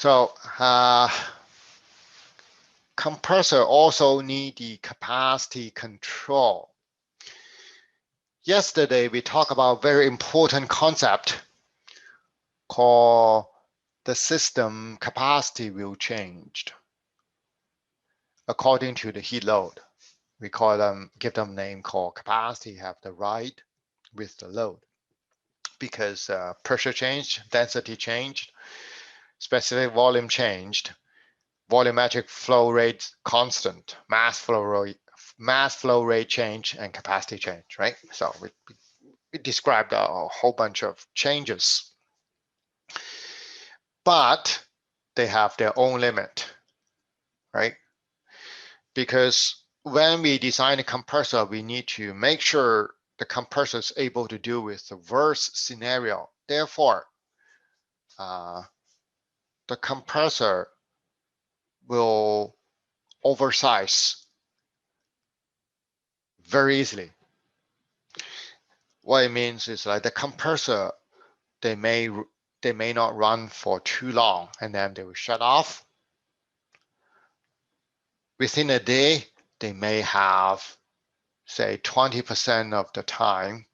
So compressor also need the capacity control. Yesterday, we talked about a very important concept called the system capacity will change according to the heat load. We call them, give them a name called capacity, have the right with the load. Because pressure changed, density changed, specific volume changed, volumetric flow rate constant, mass flow rate change, and capacity change, right? So we described a whole bunch of changes, but they have their own limit, right? Because when we design a compressor, we need to make sure the compressor is able to deal with the worst scenario. Therefore, the compressor will oversize very easily. What it means is like the compressor, they may not run for too long and then they will shut off. Within a day, they may have, say, 20% of the time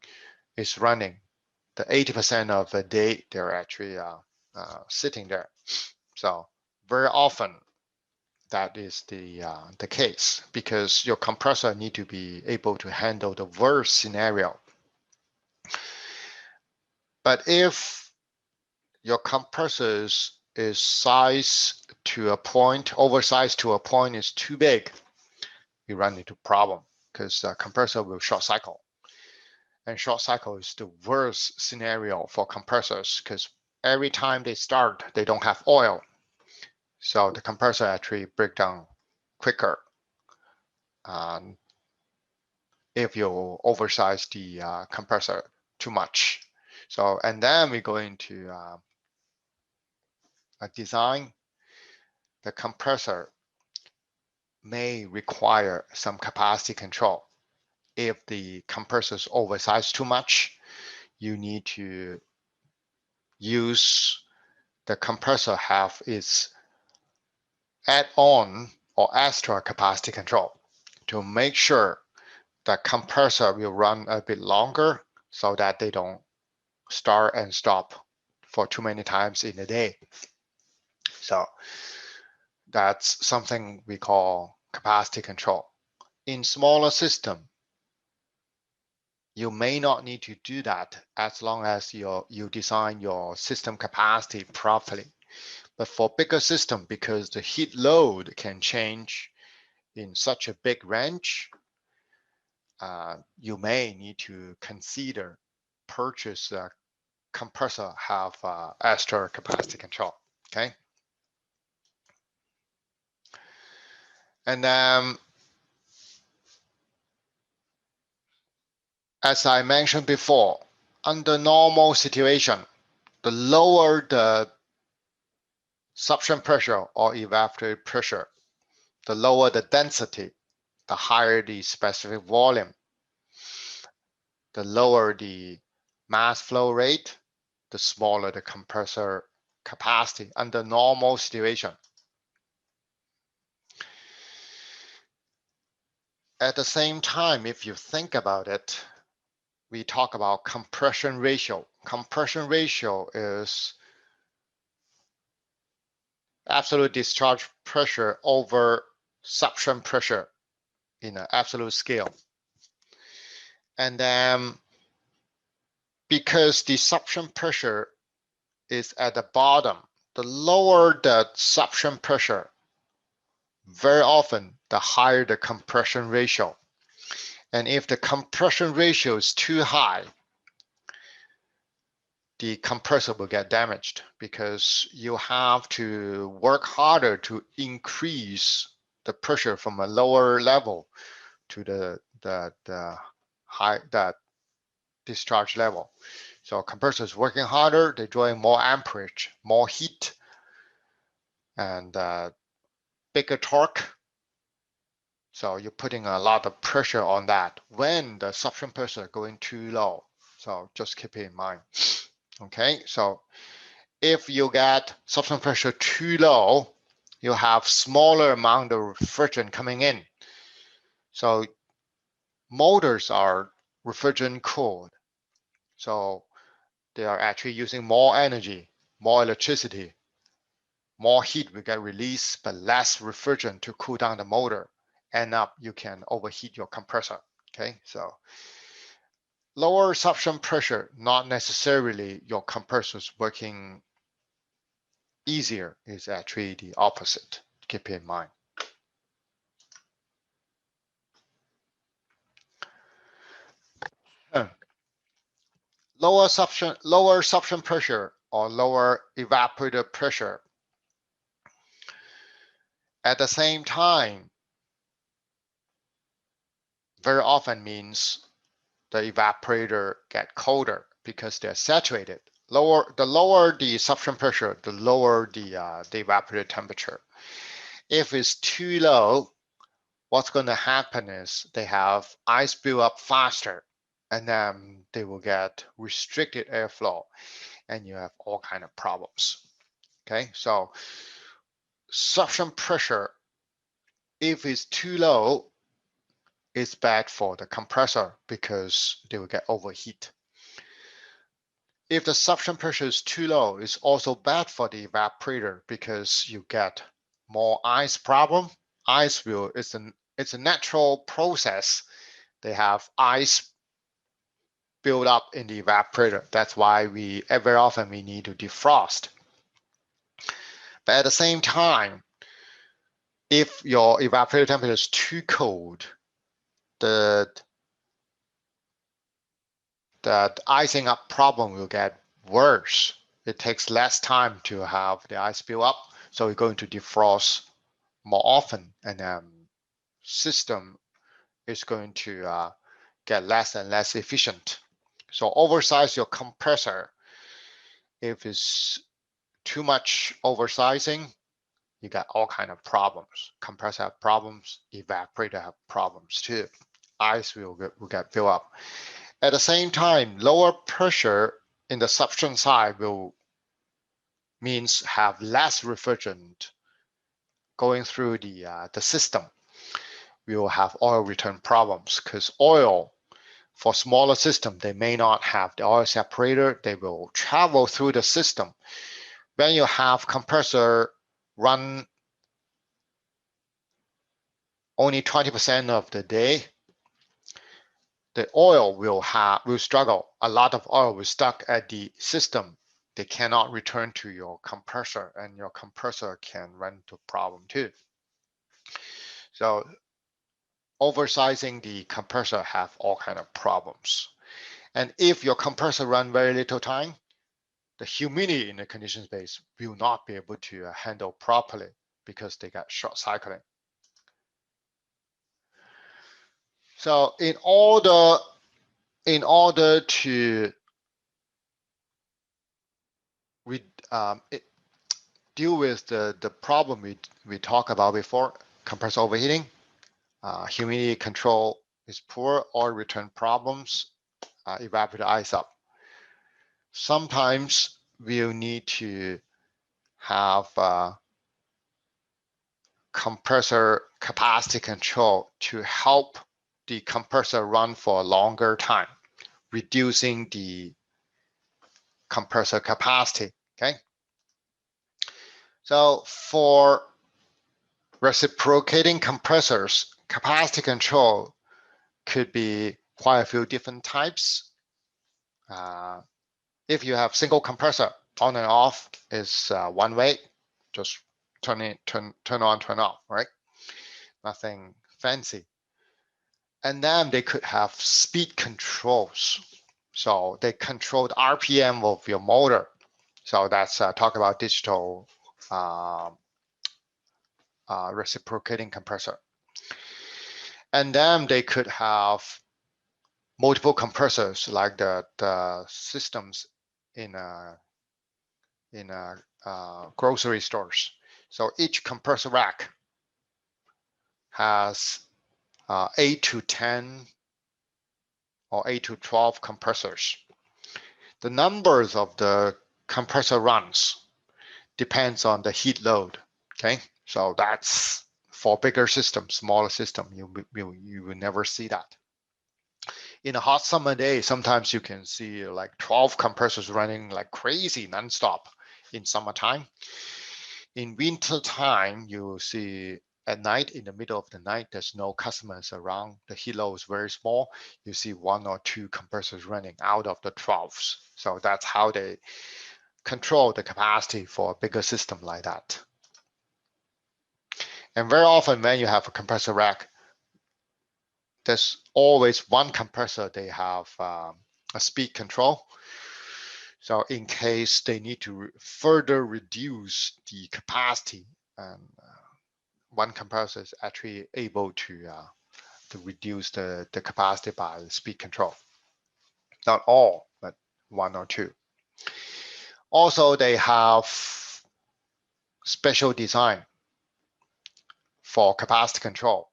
is running. The 80% of the day, they're actually sitting there. So very often that is the case because your compressor need to be able to handle the worst scenario. But if your compressor is sized to a point, oversized to a point is too big, you run into problem because the compressor will short cycle. And short cycle is the worst scenario for compressors because every time they start, they don't have oil. So the compressor actually break down quicker if you oversize the compressor too much. So, and then we go into a design. The compressor may require some capacity control. If the compressor is oversized too much, you need to use the compressor have its add-on or extra capacity control to make sure the compressor will run a bit longer so that they don't start and stop for too many times in a day. So that's something we call capacity control. In smaller system, you may not need to do that as long as you design your system capacity properly. But for bigger system, because the heat load can change in such a big range, you may need to consider purchase a compressor have extra capacity control. Okay, and as I mentioned before, under normal situation, the lower the suction pressure or evaporative pressure, the lower the density, the higher the specific volume, the lower the mass flow rate, the smaller the compressor capacity under normal situation. At the same time, if you think about it, we talk about compression ratio. Compression ratio is absolute discharge pressure over suction pressure in an absolute scale. And then because the suction pressure is at the bottom, the lower the suction pressure, very often the higher the compression ratio. And if the compression ratio is too high, the compressor will get damaged because you have to work harder to increase the pressure from a lower level to the high that discharge level. So compressor is working harder, they're drawing more amperage, more heat, and bigger torque. So you're putting a lot of pressure on that when the suction pressure going too low. So just keep it in mind. Okay, so If you get suction pressure too low, you have smaller amount of refrigerant coming in. So motors are refrigerant cooled. So they are actually using more energy, more electricity, more heat will get released, but less refrigerant to cool down the motor. End up, you can overheat your compressor. Okay, so lower suction pressure, not necessarily your compressor's working easier, is actually the opposite. Keep in mind. Lower suction pressure or lower evaporator pressure. At the same time, very often means the evaporator get colder because they're saturated. The lower the suction pressure, the lower the evaporator temperature. If it's too low, what's going to happen is they have ice build up faster, and then they will get restricted airflow, and you have all kind of problems. Okay, so suction pressure, if it's too low, it's bad for the compressor because they will get overheat. If the suction pressure is too low, it's also bad for the evaporator because you get more ice problem. Ice will, it's a natural process. They have ice build up in the evaporator. That's why very often we need to defrost. But at the same time, if your evaporator temperature is too cold, the icing up problem will get worse. It takes less time to have the ice build up, so we're going to defrost more often, and system is going to get less and less efficient. So oversize your compressor. If it's too much oversizing, you got all kind of problems. Compressor have problems, evaporator have problems too. Ice will get built up. At the same time, lower pressure in the suction side will means have less refrigerant going through the system. We will have oil return problems because oil for smaller system, they may not have the oil separator. They will travel through the system. When you have compressor run only 20% of the day, the oil will struggle. A lot of oil will stuck at the system. They cannot return to your compressor, and your compressor can run into problem too. So oversizing the compressor have all kind of problems. And if your compressor run very little time, the humidity in the condition space will not be able to handle properly because they got short cycling. So in order to deal with the problem we talked about before, compressor overheating, humidity control is poor, oil return problems, evaporator ice up. Sometimes we'll need to have compressor capacity control to help the compressor run for a longer time, reducing the compressor capacity. Okay. So for reciprocating compressors, capacity control could be quite a few different types. If you have single compressor, on and off is one way, just turn on, turn off, right? Nothing fancy. And then they could have speed controls. So they control the RPM of your motor. So that's talk about digital reciprocating compressor. And then they could have multiple compressors like the systems in grocery stores. So each compressor rack has 8 to 10 or 8 to 12 compressors. The numbers of the compressor runs depends on the heat load. Okay, so that's for bigger system. Smaller system, you will never see that. In a hot summer day, sometimes you can see like 12 compressors running like crazy nonstop in summertime. In winter time, you see at night, in the middle of the night, there's no customers around. The heat load is very small. You see one or two compressors running out of the 12s. So that's how they control the capacity for a bigger system like that. And very often when you have a compressor rack, there's always one compressor they have a speed control. So in case they need to further reduce the capacity, and one compressor is actually able to reduce the capacity by speed control. Not all, but one or two. Also, they have special design for capacity control.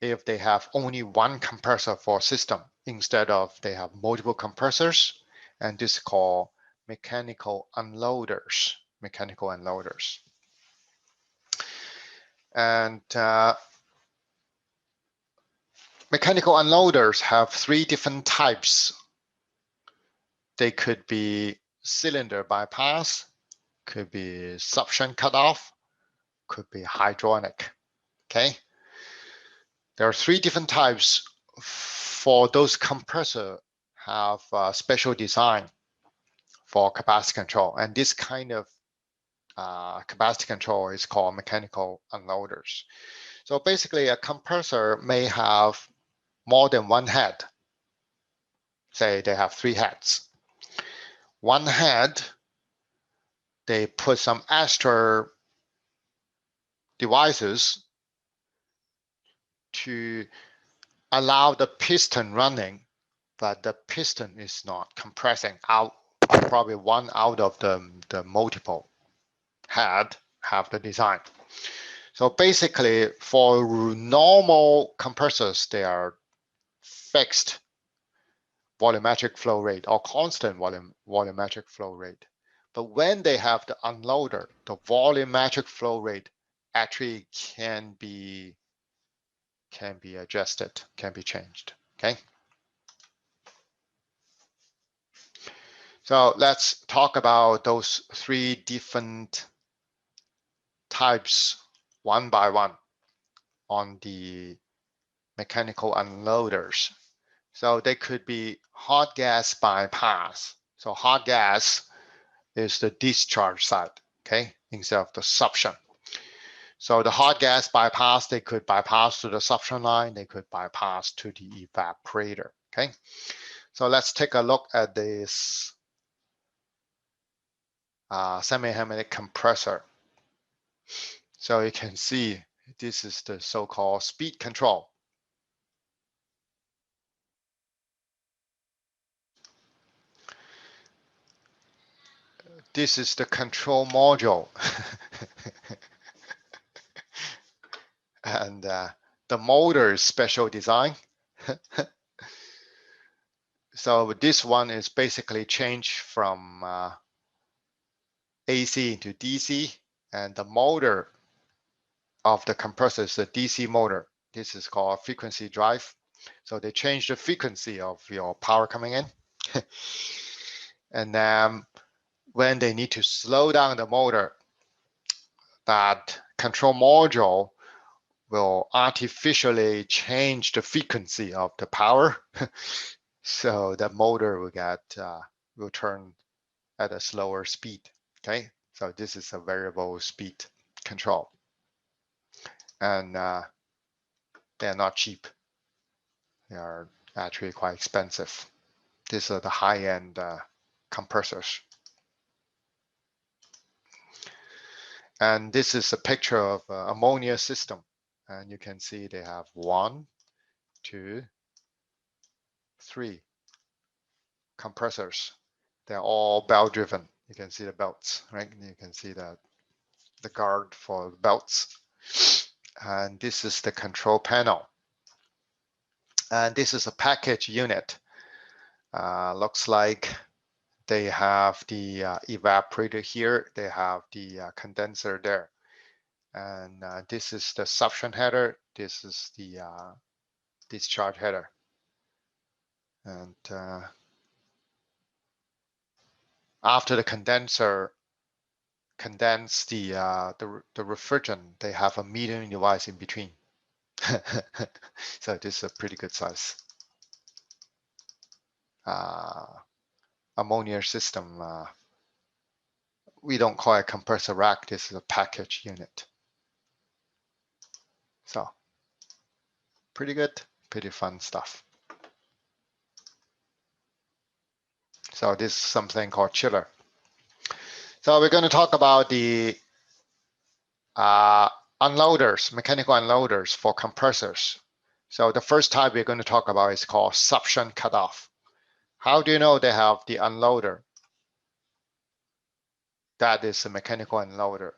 If they have only one compressor for a system instead of they have multiple compressors, and this is called mechanical unloaders. Mechanical unloaders. And mechanical unloaders have three different types. They could be cylinder bypass, could be suction cutoff, could be hydronic. Okay. There are three different types. For those compressor have special design for capacity control, and this kind of capacity control is called mechanical unloaders. So basically, a compressor may have more than one head. Say they have three heads. One head, they put some extra devices to allow the piston running, but the piston is not compressing out. Probably one out of the multiple head have the design. So basically, for normal compressors, they are fixed volumetric flow rate or constant volumetric flow rate. But when they have the unloader, the volumetric flow rate actually can be adjusted, can be changed. Okay. So let's talk about those three different types one by one on the mechanical unloaders. So they could be hot gas bypass. So hot gas is the discharge side, okay, instead of the suction. So the hot gas bypass, they could bypass to the suction line, they could bypass to the evaporator, okay? So let's take a look at this semi-hermetic compressor. So you can see this is the so-called speed control. This is the control module. And the motor is special design. So this one is basically changed from AC to DC, and the motor of the compressor is a DC motor. This is called frequency drive. So they change the frequency of your power coming in. And then when they need to slow down the motor, that control module will artificially change the frequency of the power. So the motor will turn at a slower speed. Okay, so this is a variable speed control, and they're not cheap. They are actually quite expensive. These are the high-end compressors. And this is a picture of ammonia system, and you can see they have 1, 2, 3 compressors. They're all belt driven. You can see the belts, right? You can see the guard for the belts. And this is the control panel. And this is a package unit. Looks like they have the evaporator here. They have the condenser there. And this is the suction header. This is the discharge header. And after the condenser condense the refrigerant, they have a metering device in between. So this is a pretty good size ammonia system. We don't call it compressor rack. This is a package unit. So pretty good, pretty fun stuff. So this is something called chiller. So we're going to talk about the unloaders, mechanical unloaders for compressors. So the first type we're going to talk about is called suction cutoff. How do you know they have the unloader? That is a mechanical unloader.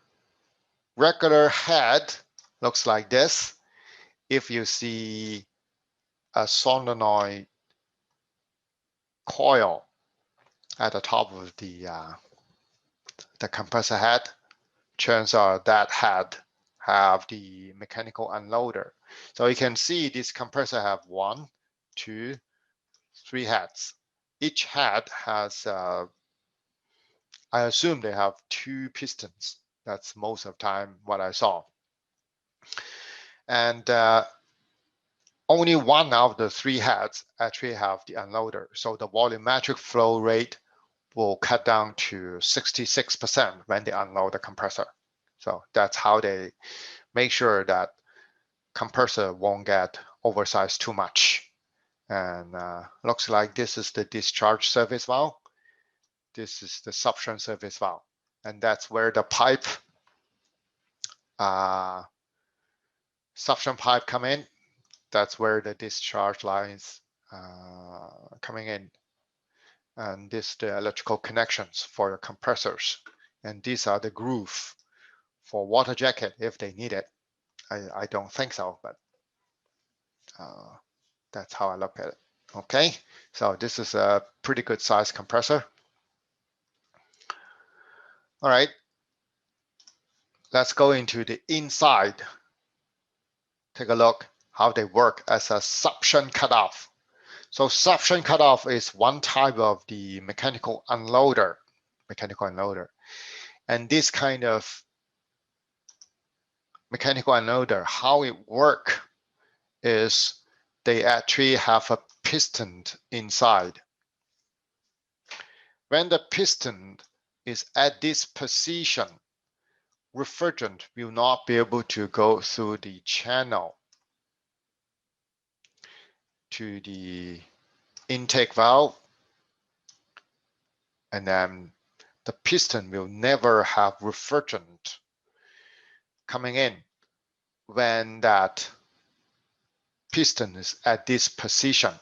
Regular head looks like this. If you see a solenoid coil at the top of the compressor head, chances are that head have the mechanical unloader. So you can see this compressor have 1, 2, 3 heads. Each head has, I assume they have 2 pistons. That's most of the time what I saw. And only 1 out of the 3 heads actually have the unloader. So the volumetric flow rate will cut down to 66% when they unload the compressor. So that's how they make sure that compressor won't get oversized too much. And looks like this is the discharge service valve. This is the suction service valve. And that's where the pipe, suction pipe come in. That's where the discharge lines coming in. And this the electrical connections for the compressors. And these are the groove for water jacket if they need it. I don't think so, but that's how I look at it. Okay, so this is a pretty good size compressor. All right, let's go into the inside. Take a look how they work as a suction cutoff. So suction cutoff is one type of the mechanical unloader. And this kind of mechanical unloader, how it works is they actually have a piston inside. When the piston is at this position, refrigerant will not be able to go through the channel to the intake valve, and then the piston will never have refrigerant coming in when that piston is at this position.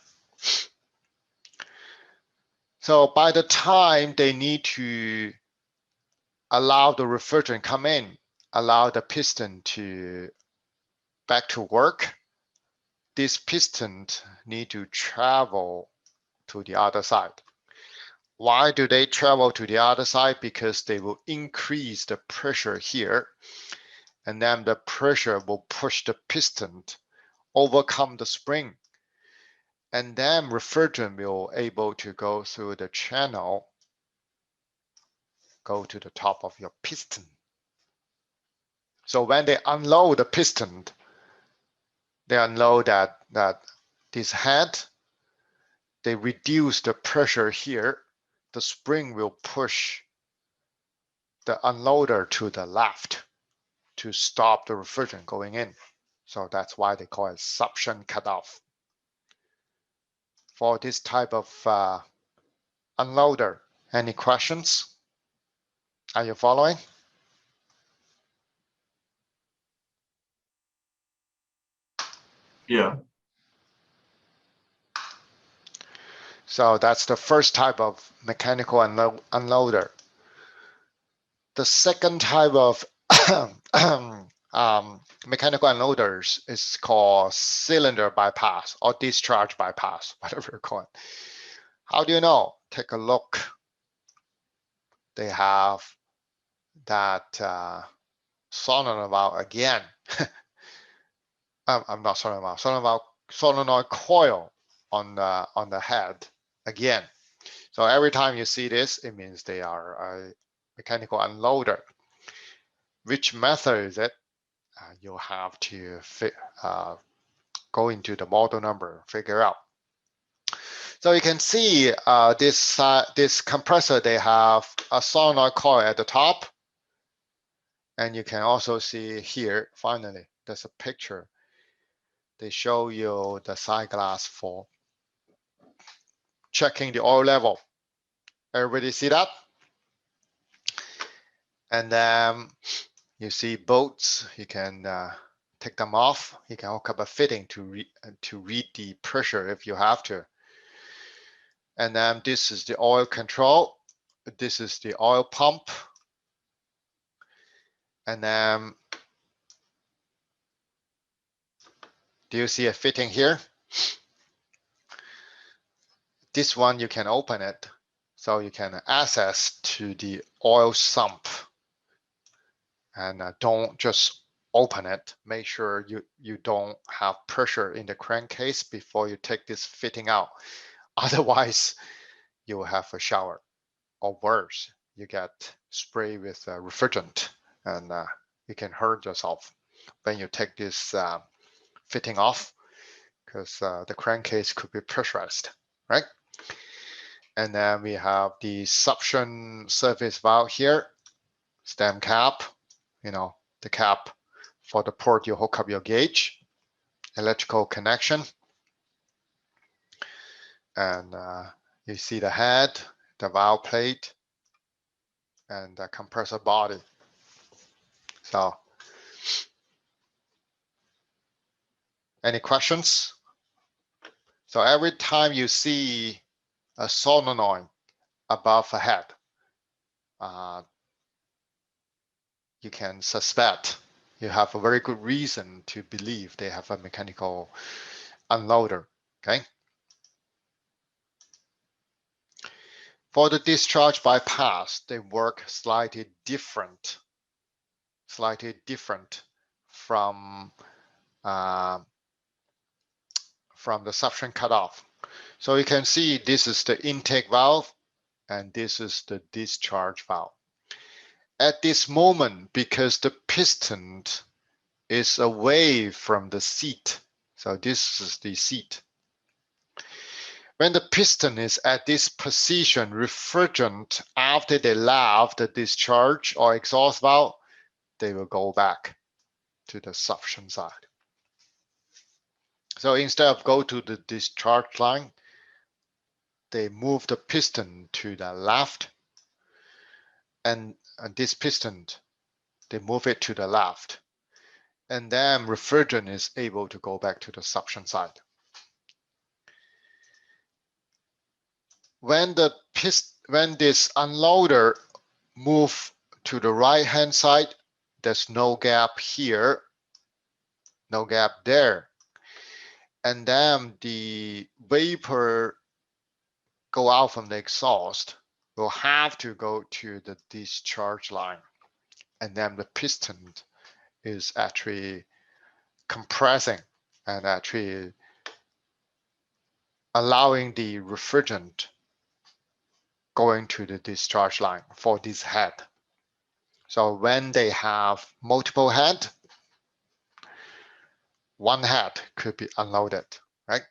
So by the time they need to allow the refrigerant come in, allow the piston to back to work, this piston need to travel to the other side. Why do they travel to the other side? Because they will increase the pressure here, and then the pressure will push the piston, overcome the spring, and then refrigerant will able to go through the channel, go to the top of your piston. So when they unload the piston, they unload that this head, they reduce the pressure here, the spring will push the unloader to the left to stop the refrigerant going in. So that's why they call it suction cutoff. For this type of unloader, any questions? Are you following? Yeah. So that's the first type of mechanical unloader. The second type of mechanical unloaders is called cylinder bypass or discharge bypass, whatever you call it. How do you know? Take a look they have that solenoid valve again. I'm not solenoid valve, solenoid coil on the head again. So every time you see this, it means they are a mechanical unloader. Which method is it? You'll have to go into the model number, figure out. So you can see this compressor, they have a solenoid coil at the top. And you can also see here, finally, there's a picture. They show you the side glass for checking the oil level. Everybody see that? And then you see bolts. You can take them off. You can hook up a fitting to read the pressure if you have to. And then this is the oil control. This is the oil pump. And then do you see a fitting here? This one you can open it, so you can access to the oil sump. And don't just open it. Make sure you don't have pressure in the crankcase before you take this fitting out. Otherwise, you will have a shower, or worse, you get sprayed with refrigerant, and you can hurt yourself when you take this fitting off, because the crankcase could be pressurized, right? And then we have the suction surface valve here, stem cap, the cap for the port you hook up your gauge, electrical connection. And you see the head, the valve plate, and the compressor body. So, any questions? So every time you see a solenoid above the head, you can suspect, you have a very good reason to believe they have a mechanical unloader, okay? For the discharge bypass, they work slightly different from the suction cutoff. So you can see this is the intake valve and this is the discharge valve. At this moment, because the piston is away from the seat, so this is the seat. When the piston is at this position, refrigerant, after they left the discharge or exhaust valve, they will go back to the suction side. So instead of go to the discharge line, they move the piston to the left, and this piston, they move it to the left. And then refrigerant is able to go back to the suction side. When this unloader move to the right-hand side, there's no gap here, no gap there. And then the vapor go out from the exhaust will have to go to the discharge line. And then the piston is actually compressing and actually allowing the refrigerant going to the discharge line for this head. So when they have multiple head, one head could be unloaded, right?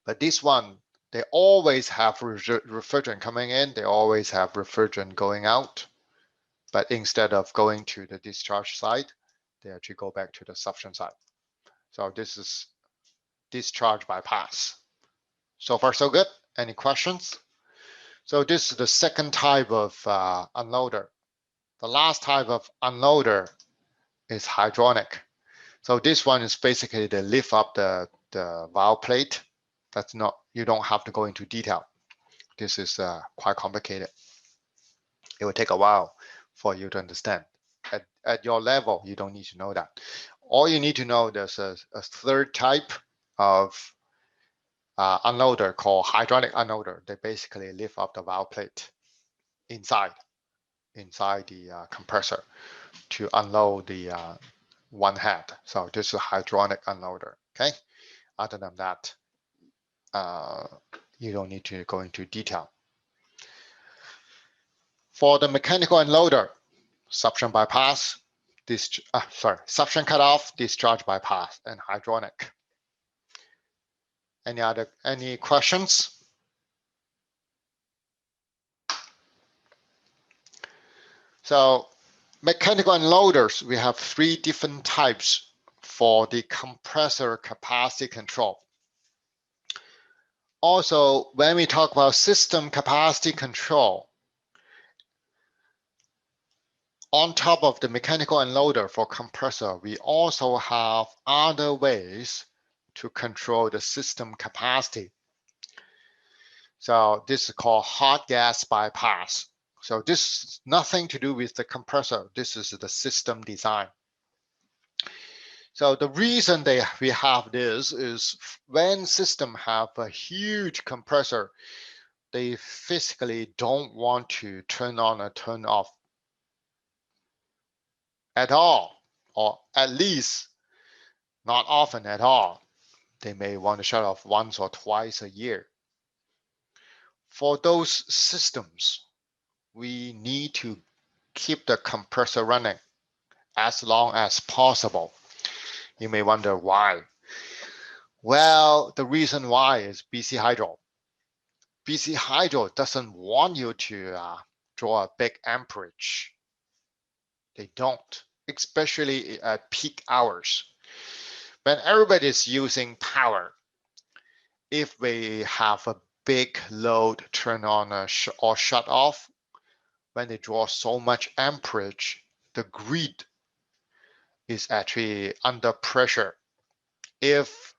But this one, they always have refrigerant coming in, they always have refrigerant going out. But instead of going to the discharge side, they actually go back to the suction side. So this is discharge bypass. So far, so good. Any questions? So this is the second type of unloader. The last type of unloader is hydronic. So this one is basically they lift up the valve plate. That's not, you don't have to go into detail. This is quite complicated. It will take a while for you to understand. At your level, you don't need to know that. All you need to know, there's a third type of unloader called hydronic unloader. They basically lift up the valve plate. inside the compressor to unload the one head. So this is a hydronic unloader. Okay. Other than that, you don't need to go into detail. For the mechanical unloader, suction bypass, suction cutoff, discharge bypass, and hydronic. Any questions? So mechanical unloaders, we have 3 different types for the compressor capacity control. Also, when we talk about system capacity control, on top of the mechanical unloader for compressor, we also have other ways to control the system capacity. So this is called hot gas bypass. So this is nothing to do with the compressor. This is the system design. So the reason we have this is when system have a huge compressor, they physically don't want to turn on or turn off at all, or at least not often at all. They may want to shut off once or twice a year. For those systems, we need to keep the compressor running as long as possible. You may wonder why. Well, the reason why is BC Hydro. BC Hydro doesn't want you to draw a big amperage. They don't, especially at peak hours. When everybody is using power, if we have a big load turn on or shut off, when they draw so much amperage, the grid is actually under pressure. If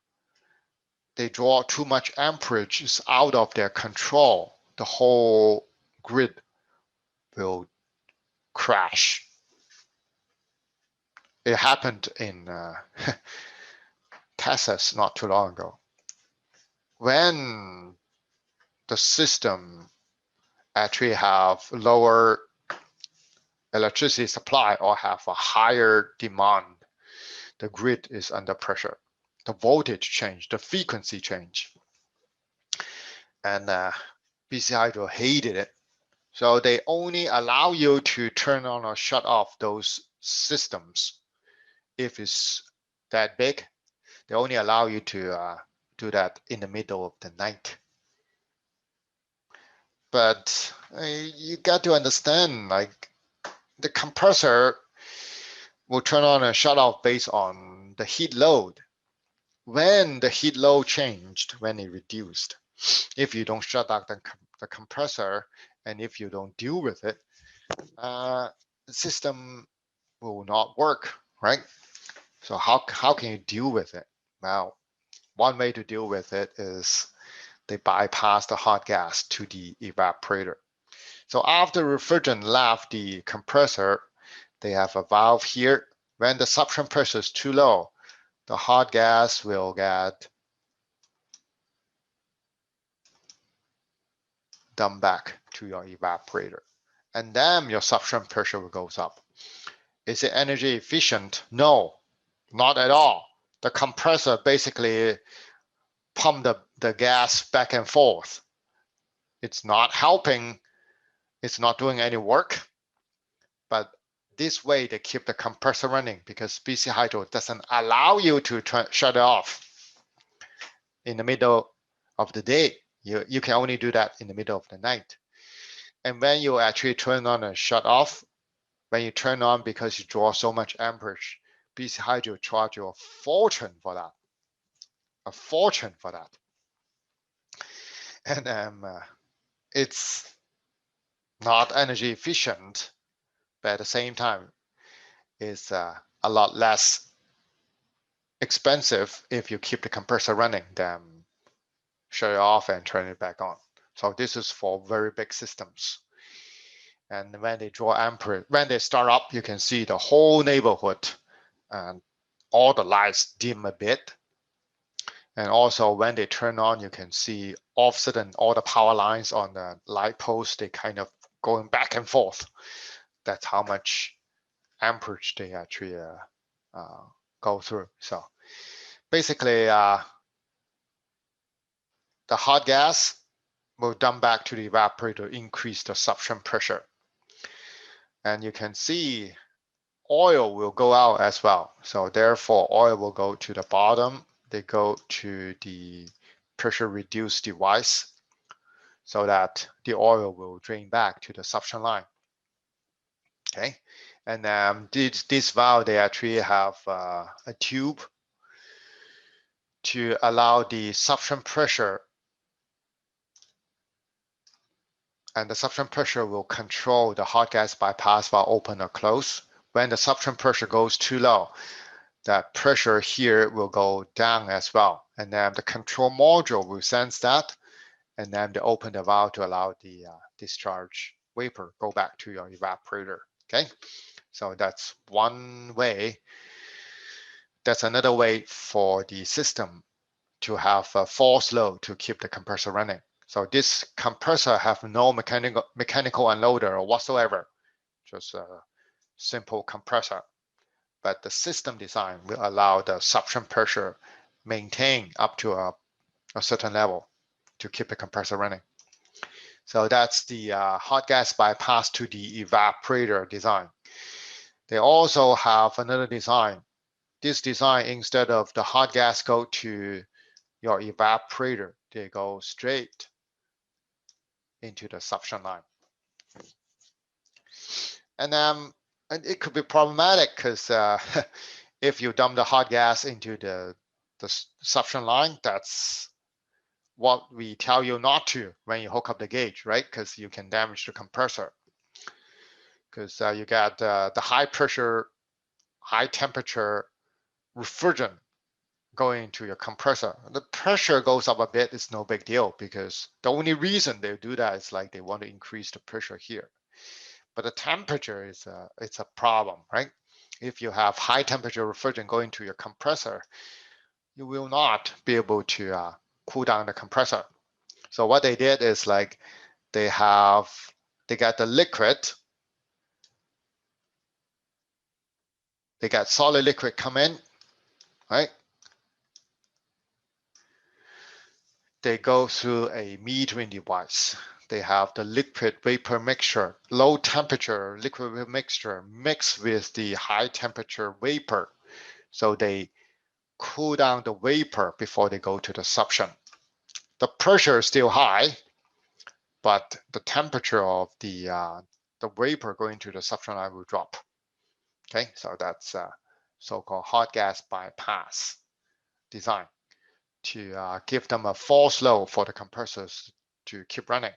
they draw too much amperage, is out of their control, the whole grid will crash. It happened in Texas not too long ago. When the system actually have lower electricity supply or have a higher demand, the grid is under pressure. The voltage change, the frequency change. And BC Hydro hated it. So they only allow you to turn on or shut off those systems if it's that big. They only allow you to do that in the middle of the night. But you got to understand, like the compressor will turn on and shut off based on the heat load. When the heat load changed, when it reduced, if you don't shut down the compressor and if you don't deal with it, the system will not work, right? So how can you deal with it? Well, one way to deal with it is they bypass the hot gas to the evaporator. So after refrigerant left the compressor, they have a valve here. When the suction pressure is too low, the hot gas will get dumped back to your evaporator. And then your suction pressure goes up. Is it energy efficient? No, not at all. The compressor basically pump the gas back and forth. It's not helping. It's not doing any work. But this way they keep the compressor running because BC Hydro doesn't allow you to shut it off in the middle of the day. You can only do that in the middle of the night. And when you actually turn on and shut off, when you turn on because you draw so much amperage, BC Hydro charge you a fortune for that. A fortune for that. And it's not energy efficient, but at the same time, it's a lot less expensive if you keep the compressor running than shut it off and turn it back on. So this is for very big systems. And when they draw amperage, when they start up, you can see the whole neighborhood and all the lights dim a bit. And also when they turn on, you can see all of a sudden all the power lines on the light post, they kind of going back and forth. That's how much amperage they actually go through. So basically, the hot gas will dump back to the evaporator, increase the suction pressure. And you can see oil will go out as well. So therefore, oil will go to the bottom. They go to the pressure reduced device so that the oil will drain back to the suction line. Okay, and this valve, they actually have a tube to allow the suction pressure, and the suction pressure will control the hot gas bypass valve open or close. When the suction pressure goes too low, that pressure here will go down as well. And then the control module will sense that, and then they open the valve to allow the discharge vapor go back to your evaporator. Okay, so that's one way. That's another way for the system to have a force load to keep the compressor running. So this compressor have no mechanical unloader or whatsoever, just a simple compressor. But the system design will allow the suction pressure maintain up to a certain level to keep the compressor running. So that's the hot gas bypass to the evaporator design. They also have another design. This design, instead of the hot gas go to your evaporator, they go straight into the suction line. And it could be problematic because if you dump the hot gas into the suction line, that's what we tell you not to when you hook up the gauge, right? Because you can damage the compressor. Because you got the high pressure, high temperature refrigerant going into your compressor. The pressure goes up a bit, it's no big deal, because the only reason they do that is like they want to increase the pressure here. But the temperature is it's a problem, right? If you have high temperature refrigerant going to your compressor, you will not be able to cool down the compressor. So what they did is like they got the liquid, they got solid liquid come in, right? They go through a metering device. They have the liquid vapor mixture, low temperature liquid vapor mixture mixed with the high temperature vapor. So they cool down the vapor before they go to the suction. The pressure is still high, but the temperature of the vapor going to the suction line will drop. Okay, so that's so-called hot gas bypass design to give them a force load for the compressors to keep running.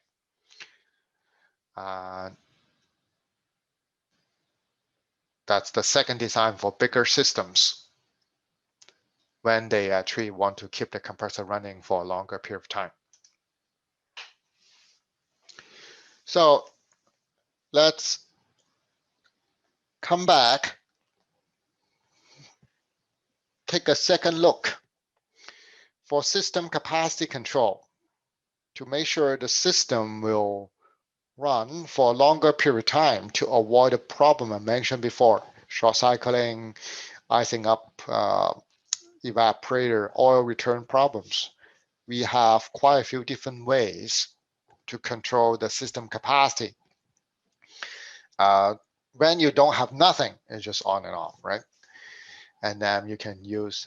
That's the second design for bigger systems when they actually want to keep the compressor running for a longer period of time. So let's come back, take a second look for system capacity control to make sure the system will run for a longer period of time to avoid the problem I mentioned before: short cycling, icing up evaporator, oil return problems. We have quite a few different ways to control the system capacity. When you don't have nothing, it's just on and off, right? And then you can use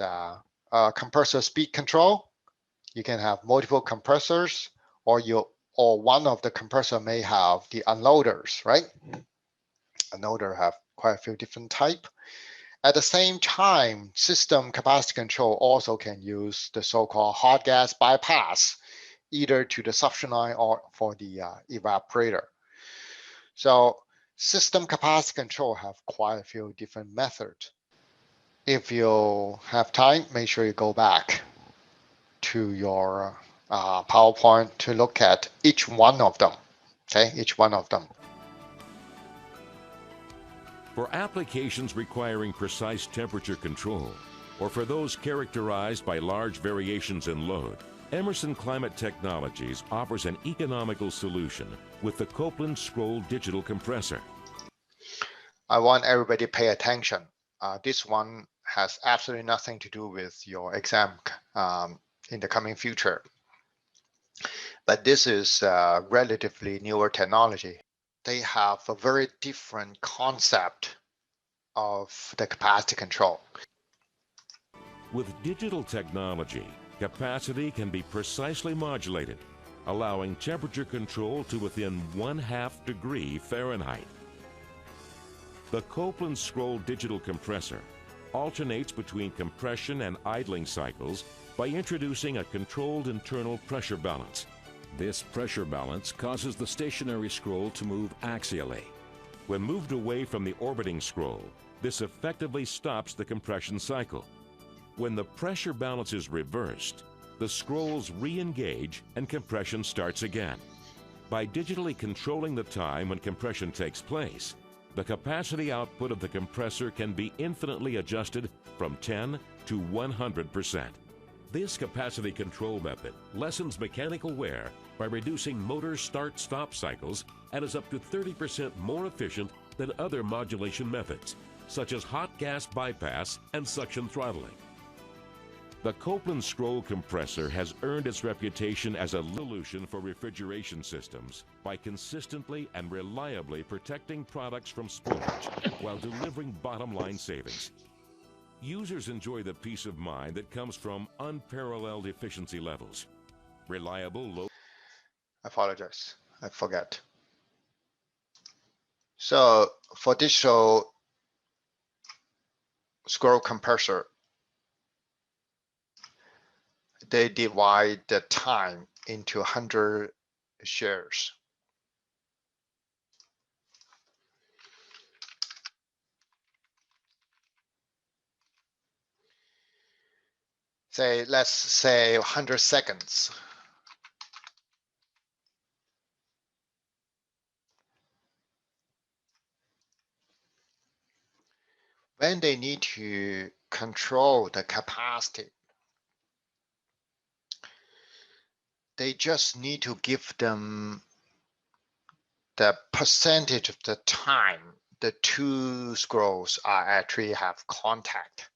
compressor speed control. You can have multiple compressors, or one of the compressor may have the unloaders, right? Unloader have quite a few different type. At the same time, system capacity control also can use the so-called hot gas bypass, either to the suction line or for the evaporator. So system capacity control have quite a few different methods. If you have time, make sure you go back to your PowerPoint to look at each one of them. Okay, each one of them. For applications requiring precise temperature control, or for those characterized by large variations in load, Emerson Climate Technologies offers an economical solution with the Copeland Scroll digital compressor. I want everybody to pay attention. This one has absolutely nothing to do with your exam in the coming future. But this is relatively newer technology. They have a very different concept of the capacity control. With digital technology, capacity can be precisely modulated, allowing temperature control to within 1/2 degree Fahrenheit. The Copeland Scroll digital compressor alternates between compression and idling cycles by introducing a controlled internal pressure balance. This pressure balance causes the stationary scroll to move axially. When moved away from the orbiting scroll, this effectively stops the compression cycle. When the pressure balance is reversed, the scrolls re-engage and compression starts again. By digitally controlling the time when compression takes place, the capacity output of the compressor can be infinitely adjusted from 10 to 100%. This capacity control method lessens mechanical wear by reducing motor start-stop cycles and is up to 30% more efficient than other modulation methods, such as hot gas bypass and suction throttling. The Copeland Scroll compressor has earned its reputation as a solution for refrigeration systems by consistently and reliably protecting products from spoilage while delivering bottom-line savings. Users enjoy the peace of mind that comes from unparalleled efficiency levels. Reliable, low... I apologize, I forget. So for digital scroll compressor, they divide the time into 100 shares. Let's say 100 seconds. When they need to control the capacity, they just need to give them the percentage of the time the two scrolls are actually have contact.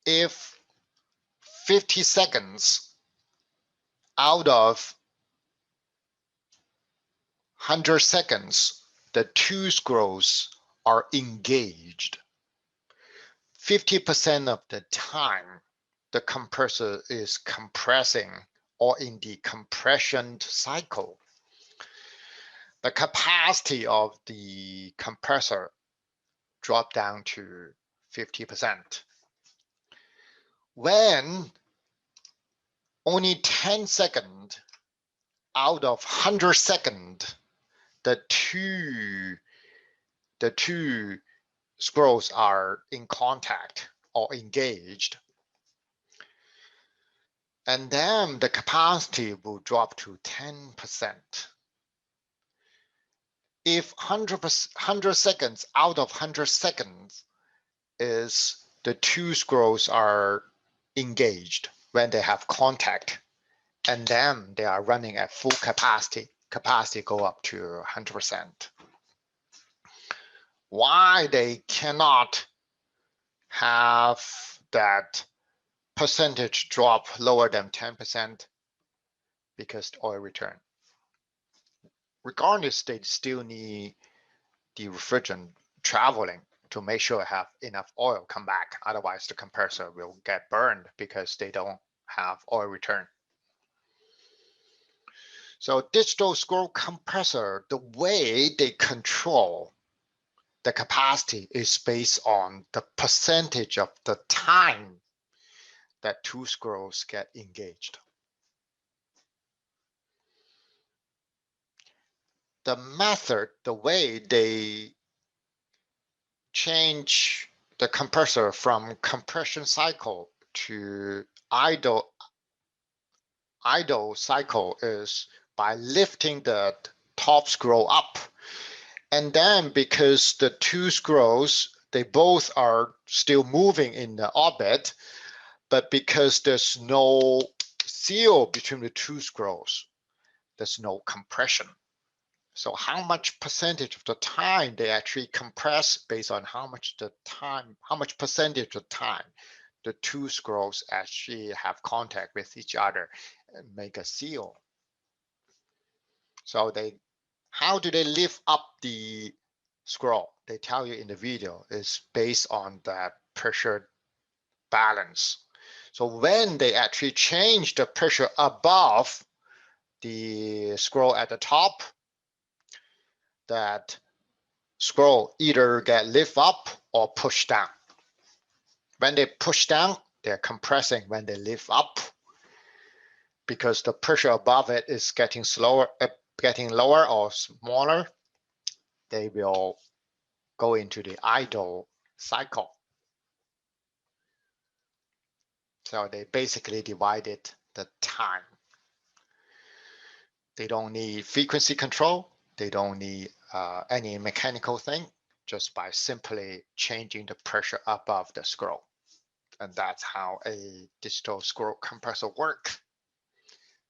If 50 seconds out of 100 seconds, the two scrolls are engaged, 50% of the time, the compressor is compressing or in the compression cycle. The capacity of the compressor dropped down to 50%. When only 10 seconds out of 100 seconds, the two scrolls are in contact or engaged, and then the capacity will drop to 10%. If 100 seconds out of 100 seconds is the two scrolls are engaged when they have contact, and then they are running at full capacity go up to 100%. Why they cannot have that percentage drop lower than 10%? Because oil return. Regardless, they still need the refrigerant traveling to make sure I have enough oil come back. Otherwise, the compressor will get burned because they don't have oil return. So digital scroll compressor, the way they control the capacity is based on the percentage of the time that two scrolls get engaged. The method, the way they change the compressor from compression cycle to idle cycle is by lifting the top scroll up. And then because the two scrolls, they both are still moving in the orbit, but because there's no seal between the two screws, there's no compression. So how much percentage of the time they actually compress based on how much percentage of the time the two screws actually have contact with each other and make a seal. So how do they lift up the screw? They tell you in the video is based on that pressure balance. So when they actually change the pressure above the screw at the top, that screw either get lift up or push down. When they push down, they're compressing. When they lift up, because the pressure above it is getting lower or smaller, they will go into the idle cycle. So they basically divided the time. They don't need frequency control. They don't need any mechanical thing, just by simply changing the pressure above the screw. And that's how a digital screw compressor works.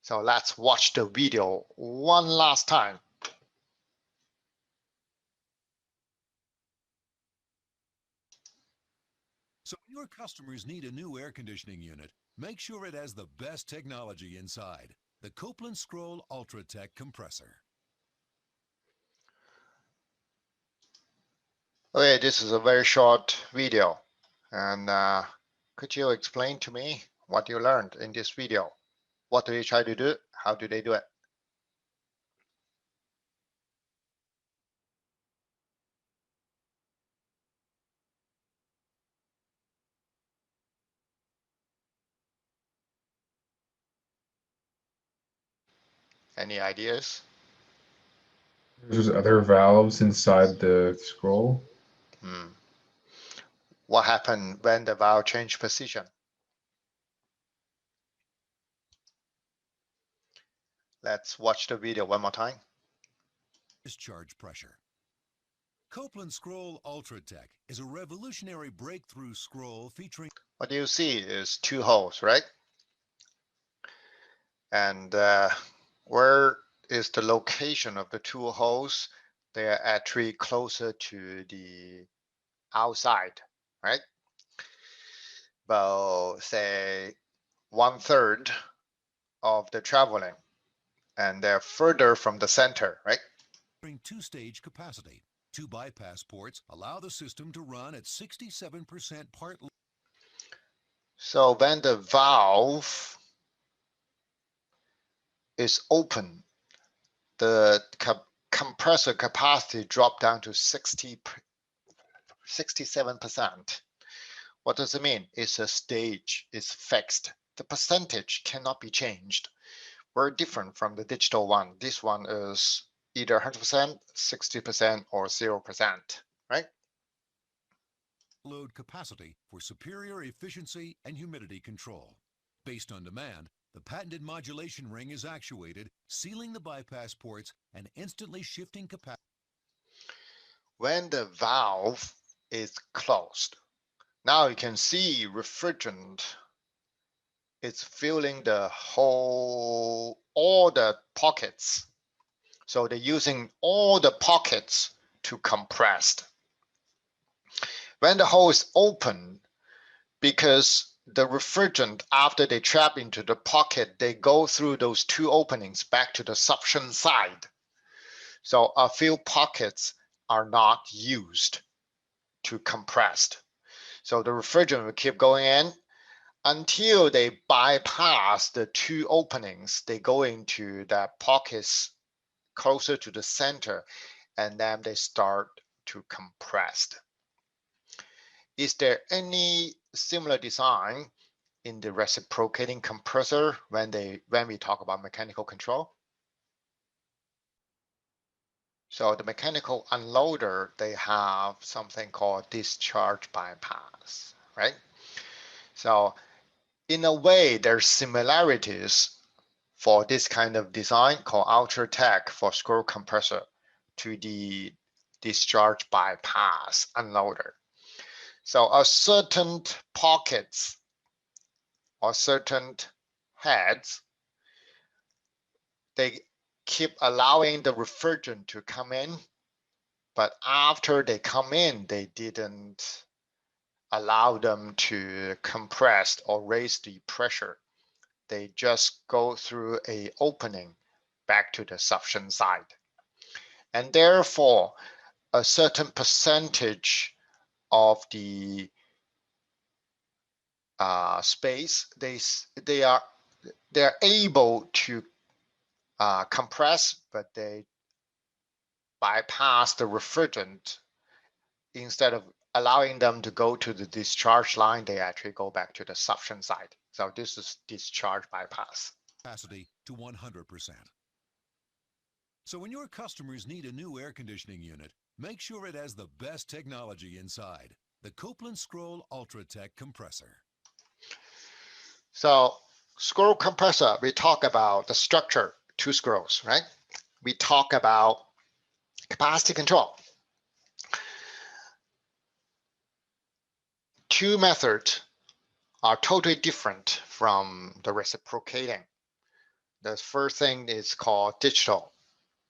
So let's watch the video one last time. So when your customers need a new air conditioning unit, make sure it has the best technology inside. The Copeland Scroll UltraTech compressor. Okay, this is a very short video. And could you explain to me what you learned in this video? What do you try to do? How do they do it? Any ideas? There's other valves inside the scroll. What happened when the valve changed position? Let's watch the video one more time. Discharge pressure. Copeland Scroll UltraTech is a revolutionary breakthrough scroll featuring. What you see is two holes, right? And where is the location of the two holes? They are actually closer to the outside, right? About say 1/3 of the traveling, and they're further from the center, right? Two-stage capacity. Two bypass ports allow the system to run at 67% part. So when the valve is open, the compressor capacity dropped down to 67%. What does it mean? It's a stage, it's fixed. The percentage cannot be changed. Very different from the digital one. This one is either 100%, 60%, or 0%, right? Load capacity for superior efficiency and humidity control. Based on demand, the patented modulation ring is actuated, sealing the bypass ports and instantly shifting capacity. When the valve is closed, now you can see refrigerant is filling all the pockets. So they're using all the pockets to compress. When the hole is open, because the refrigerant, after they trap into the pocket, they go through those two openings back to the suction side. So a few pockets are not used to compress. So the refrigerant will keep going in until they bypass the two openings. They go into the pockets closer to the center, and then they start to compress. Is there any similar design in the reciprocating compressor when we talk about mechanical control? So the mechanical unloader, they have something called discharge bypass, right? So in a way, there's similarities for this kind of design called UltraTech for screw compressor to the discharge bypass unloader. So a certain pockets or certain heads, they keep allowing the refrigerant to come in, but after they come in, they didn't allow them to compress or raise the pressure. They just go through a opening back to the suction side. And therefore, a certain percentage of the space, they're able to compress, but they bypass the refrigerant. Instead of allowing them to go to the discharge line, they actually go back to the suction side. So this is discharge bypass. Capacity to 100%. So when your customers need a new air conditioning unit, make sure it has the best technology inside. The Copeland Scroll UltraTech compressor. So scroll compressor, we talk about the structure, two scrolls, right? We talk about capacity control. Two methods are totally different from the reciprocating. The first thing is called digital.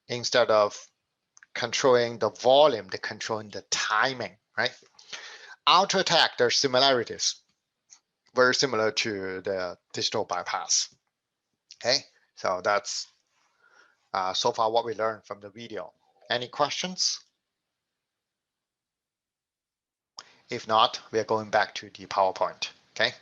Instead of controlling the volume, they're controlling the timing, right? UltraTech, there's similarities, very similar to the digital bypass. Okay, so that's so far what we learned from the video. Any questions? If not, we are going back to the PowerPoint. Okay.